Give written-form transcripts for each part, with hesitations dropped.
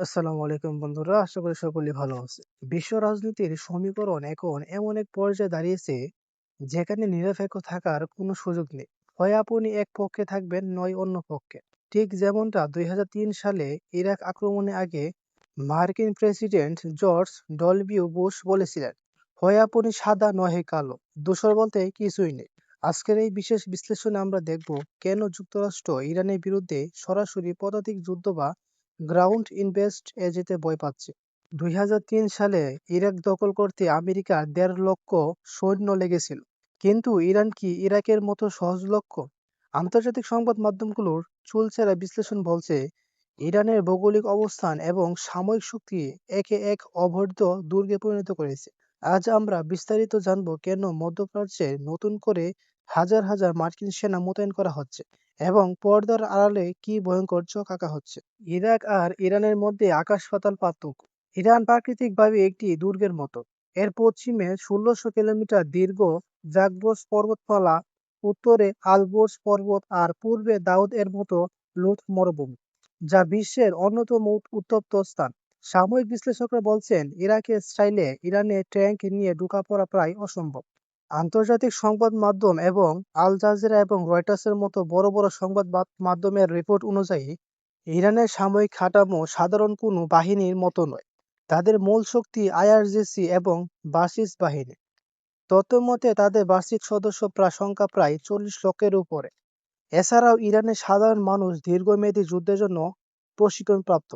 আসসালামু আলাইকুম বন্ধুরা, আশা করি সকলেই ভালো আছে। বিশ্ব রাজনীতির সমীকরণ এখন এমন এক পর্যায়ে দাঁড়িয়েছে যেখানে নিরপেক্ষ থাকার কোনো সুযোগ নেই। হয় আপনি এক পক্ষে থাকবেন, নয় অন্য পক্ষে। ঠিক যেমনটা 2003 সালে ইরাক আক্রমণের আগে মার্কিন প্রেসিডেন্ট জর্জ ডব্লিউ বুশ বলেছিলেন, হয় আপনি সাদা নয় কালো, দোসর বলতে কিছুই নেই। আজকের এই বিশেষ বিশ্লেষণে আমরা দেখব কেন যুক্তরাষ্ট্র ইরানের বিরুদ্ধে সরাসরি পদাতিক যুদ্ধ বা গ্রাউন্ড ইনভেস্ট এ যেতে ভয় পাচ্ছে। 2003 সালে ইরাক দখল করতে আমেরিকার 1.5 লক্ষ সৈন্য লেগেছিল, কিন্তু ইরান কি ইরাকের মতো সহজলক্ষ্য? আন্তর্জাতিক সংবাদ মাধ্যমগুলোর চুলচেরা বিশ্লেষণ বলছে ইরানের ভৌগোলিক অবস্থান এবং সামরিক শক্তি একে এক অভেদ্য দুর্গে পরিণত করেছে। আজ আমরা বিস্তারিত জানব কেন মধ্যপ্রাচ্যে নতুন করে হাজার হাজার মার্কিন সেনা মোতায়েন করা হচ্ছে এবং পর্দার আড়ালে কি ভয়ঙ্কর চোখ আঁকা হচ্ছে। ইরাক আর ইরানের মধ্যে আকাশ পাতাল পার্থক্য। ইরান প্রাকৃতিকভাবে একটি দুর্গের মতো। এর পশ্চিমে 1600 কিলোমিটার দীর্ঘ জাগরস পর্বতমালা, উত্তরে আলবোর্জ পর্বত আর পূর্বে দাউদ এর মতো লুট মরুভূমি, যা বিশ্বের অন্যতম উত্তপ্ত স্থান। সাময়িক বিশ্লেষকরা বলছেন ইরাকের স্টাইলে ইরানে ট্যাঙ্ক নিয়ে ঢুকা পড়া প্রায় অসম্ভব। আন্তর্জাতিক সংবাদ মাধ্যম এবং আল জাজিরা এবং রয়টার্সের মতো বড় বড় সংবাদ মাধ্যমের রিপোর্ট অনুযায়ী ইরানের সামরিক কাঠামো সাধারণ কোনো বাহিনীর মতো নয়। তাদের মূল শক্তি আইআরজিসি এবং বাসিস বাহিনী। তথ্যমতে তাদের বার্ষিক সদস্য সংখ্যা প্রায় 40 লক্ষের উপরে। এছাড়াও ইরানের সাধারণ মানুষ দীর্ঘমেয়াদী যুদ্ধের জন্য প্রশিক্ষণপ্রাপ্ত।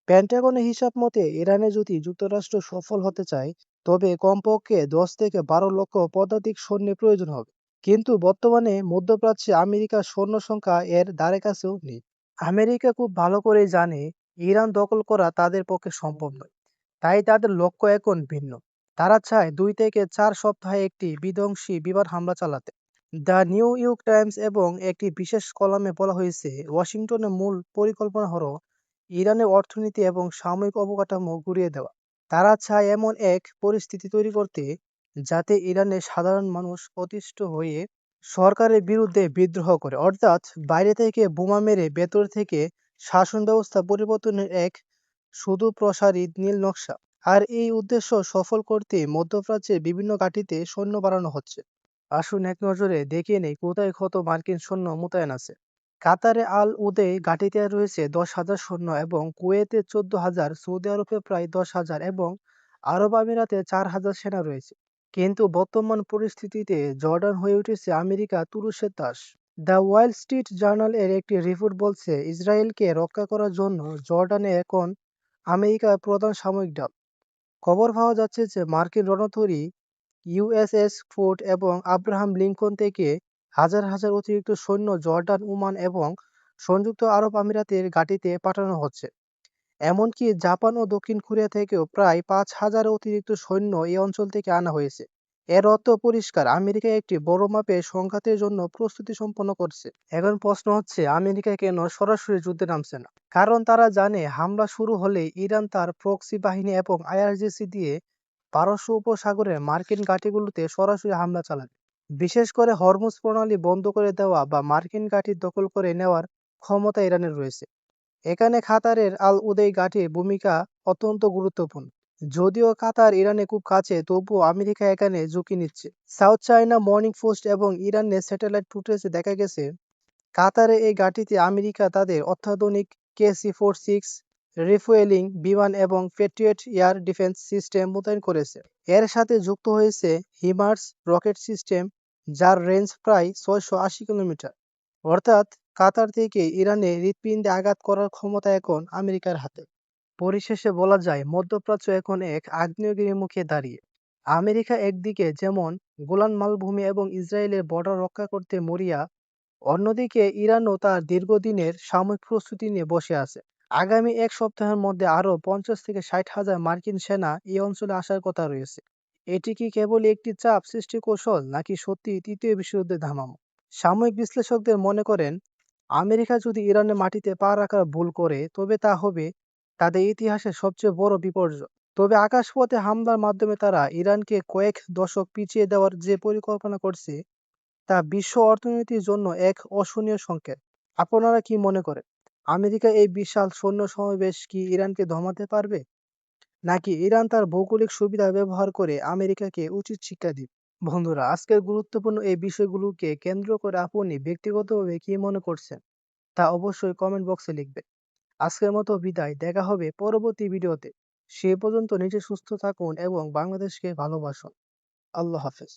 পেন্টাগনের হিসাব মতে ইরানে যদি যুক্তরাষ্ট্র সফল হতে চায়, তবে কমপক্ষে 10 থেকে 12 লক্ষ পদাতিক সৈন্যের প্রয়োজন হবে। কিন্তু বর্তমানে মধ্যপ্রাচ্যে আমেরিকার সৈন্য সংখ্যা এর ধারে কাছেও নেই। আমেরিকা খুব ভালো করেই জানে ইরান দখল করা তাদের পক্ষে সম্ভব নয়। তাই তাদের লক্ষ্য এখন ভিন্ন। তারা চায় 2 থেকে 4 সপ্তাহে একটি বিধ্বংসী বিমান হামলা চালাতে। দ্য নিউ ইয়র্ক টাইমস এবং একটি বিশেষ কলামে বলা হয়েছে, ওয়াশিংটনের মূল পরিকল্পনা হলো ইরানের অর্থনীতি এবং সামরিক অবকাঠামো ঘুরিয়ে দেওয়া। তারা চায় এমন এক পরিস্থিতি তৈরি করতে যাতে ইরানের সাধারণ মানুষ অতিষ্ঠ হয়ে সরকারের বিরুদ্ধে বিদ্রোহ করে, অর্থাৎ বাইরে থেকে বোমা মেরে ভেতর থেকে শাসন ব্যবস্থা পরিবর্তনের এক সুদূরপ্রসারী নীল নকশা। আর এই উদ্দেশ্য সফল করতে মধ্যপ্রাচ্যের বিভিন্ন ঘাঁটিতে সৈন্য বাড়ানো হচ্ছে। আসুন এক নজরে দেখে নেই কোথায় কত মার্কিন সৈন্য মোতায়েন আছে। কাতারে আল উদেই ঘাঁটিতে রয়েছে 10,000 সৈন্য এবং কুয়েতে 14,000, সৌদি আরবে প্রায় 10,000 এবং আরব আমিরাতে 4,000 সেনা রয়েছে। কিন্তু বর্তমান পরিস্থিতিতে জর্ডান হয়ে উঠেছে আমেরিকা তুরস্কের তাস। দ্য ওয়াল স্ট্রিট জার্নাল এর একটি রিপোর্ট বলছে ইসরায়েলকে রক্ষা করার জন্য জর্ডানে এখন আমেরিকার প্রধান সামরিক ঢাল। খবর পাওয়া যাচ্ছে যে মার্কিন রণতরী ইউএসএস ফোর্ড এবং আব্রাহাম লিঙ্কন থেকে হাজার হাজার অতিরিক্ত সৈন্য জর্ডান, ওমান এবং সংযুক্ত আরব আমিরাতের ঘাঁটিতে পাঠানো হচ্ছে। এমনকি জাপান ও দক্ষিণ কোরিয়া থেকেও প্রায় 5,000 অতিরিক্ত সৈন্য এই অঞ্চল থেকে আনা হয়েছে। এর অর্থ পরিষ্কার, আমেরিকা একটি বড় মাপের সংঘাতের জন্য প্রস্তুতি সম্পন্ন করছে। এখন প্রশ্ন হচ্ছে আমেরিকা কেন সরাসরি যুদ্ধে নামছে না? কারণ তারা জানে হামলা শুরু হলে ইরান তার প্রক্সি বাহিনী এবং আইআরজিসি দিয়ে পারস্য উপসাগরের মার্কিন ঘাঁটিগুলোতে সরাসরি হামলা চালাবে। বিশেষ করে হরমুজ প্রণালী বন্ধ করে দেওয়া বা মার্কিন ঘাঁটি দখল করে নেওয়ার ক্ষমতা ইরানের রয়েছে। এখানে কাতারের আল উদেই ঘাঁটির ভূমিকা অত্যন্ত গুরুত্বপূর্ণ। যদিও কাতার ইরানে খুব কাছে, তবুও আমেরিকা এখানে ঝুঁকি নিচ্ছে। সাউথ চায়না মর্নিং পোস্ট এবং ইরানের স্যাটেলাইট ফুটেজে দেখা গেছে কাতারে এই ঘাঁটিতে আমেরিকা তাদের অত্যাধুনিক KC-46 রিফুয়েলিং বিমান এবং প্যাট্রিয়ট এয়ার ডিফেন্স সিস্টেম মোতায়েন করেছে। এর সাথে যুক্ত হয়েছে হিমার্স রকেট সিস্টেম, যার রেঞ্জ প্রায় 680 কিলোমিটার। অর্থাৎ কাতার থেকে ইরানে হৃৎপিণ্ডে আঘাত করার ক্ষমতা এখন আমেরিকার হাতে। পরিশেষে বলা যায় মধ্যপ্রাচ্য এখন এক আগ্নেয়গিরির মুখে দাঁড়িয়ে। আমেরিকা একদিকে যেমন গোলান মালভূমি এবং ইসরায়েলের বর্ডার রক্ষা করতে মরিয়া, অন্যদিকে ইরানও তার দীর্ঘদিনের সামরিক প্রস্তুতি নিয়ে বসে আছে। আগামী এক সপ্তাহের মধ্যে আরও 50 থেকে 60 হাজার মার্কিন সেনা এই অঞ্চলে আসার কথা রয়েছে। এটি কি কেবল একটি চাপ সৃষ্টি কৌশল, নাকি সত্যি তৃতীয় বিশ্বযুদ্ধের ধামামা? সাময়িক বিশ্লেষকদের মনে করেন আমেরিকা যদি ইরানের মাটিতে পা রাখার ভুল করে, তবে তা হবে তাদের ইতিহাসের সবচেয়ে বড় বিপর্যয়। তবে আকাশপথে হামলার মাধ্যমে তারা ইরানকে কয়েক দশক পিছিয়ে দেওয়ার যে পরিকল্পনা করছে, তা বিশ্ব অর্থনীতির জন্য এক অশনীয় সংকেত। আপনারা কি মনে করেন? আমেরিকা এই বিশাল সৈন্য সমাবেশ কি ইরানকে দমাতে পারবে? নাকি ইরান তার ভৌগোলিক সুবিধা ব্যবহার করে আমেরিকাকে উচিত শিক্ষা দিবে? বন্ধুরা, আজকের গুরুত্বপূর্ণ এই বিষয়গুলোকে কেন্দ্র করে আপনি ব্যক্তিগতভাবে কি মনে করছেন তা অবশ্যই কমেন্ট বক্সে লিখবেন। আজকের মতো বিদায়, দেখা হবে পরবর্তী ভিডিওতে। সে পর্যন্ত নিজে সুস্থ থাকুন এবং বাংলাদেশকে ভালোবাসুন। আল্লাহ হাফেজ।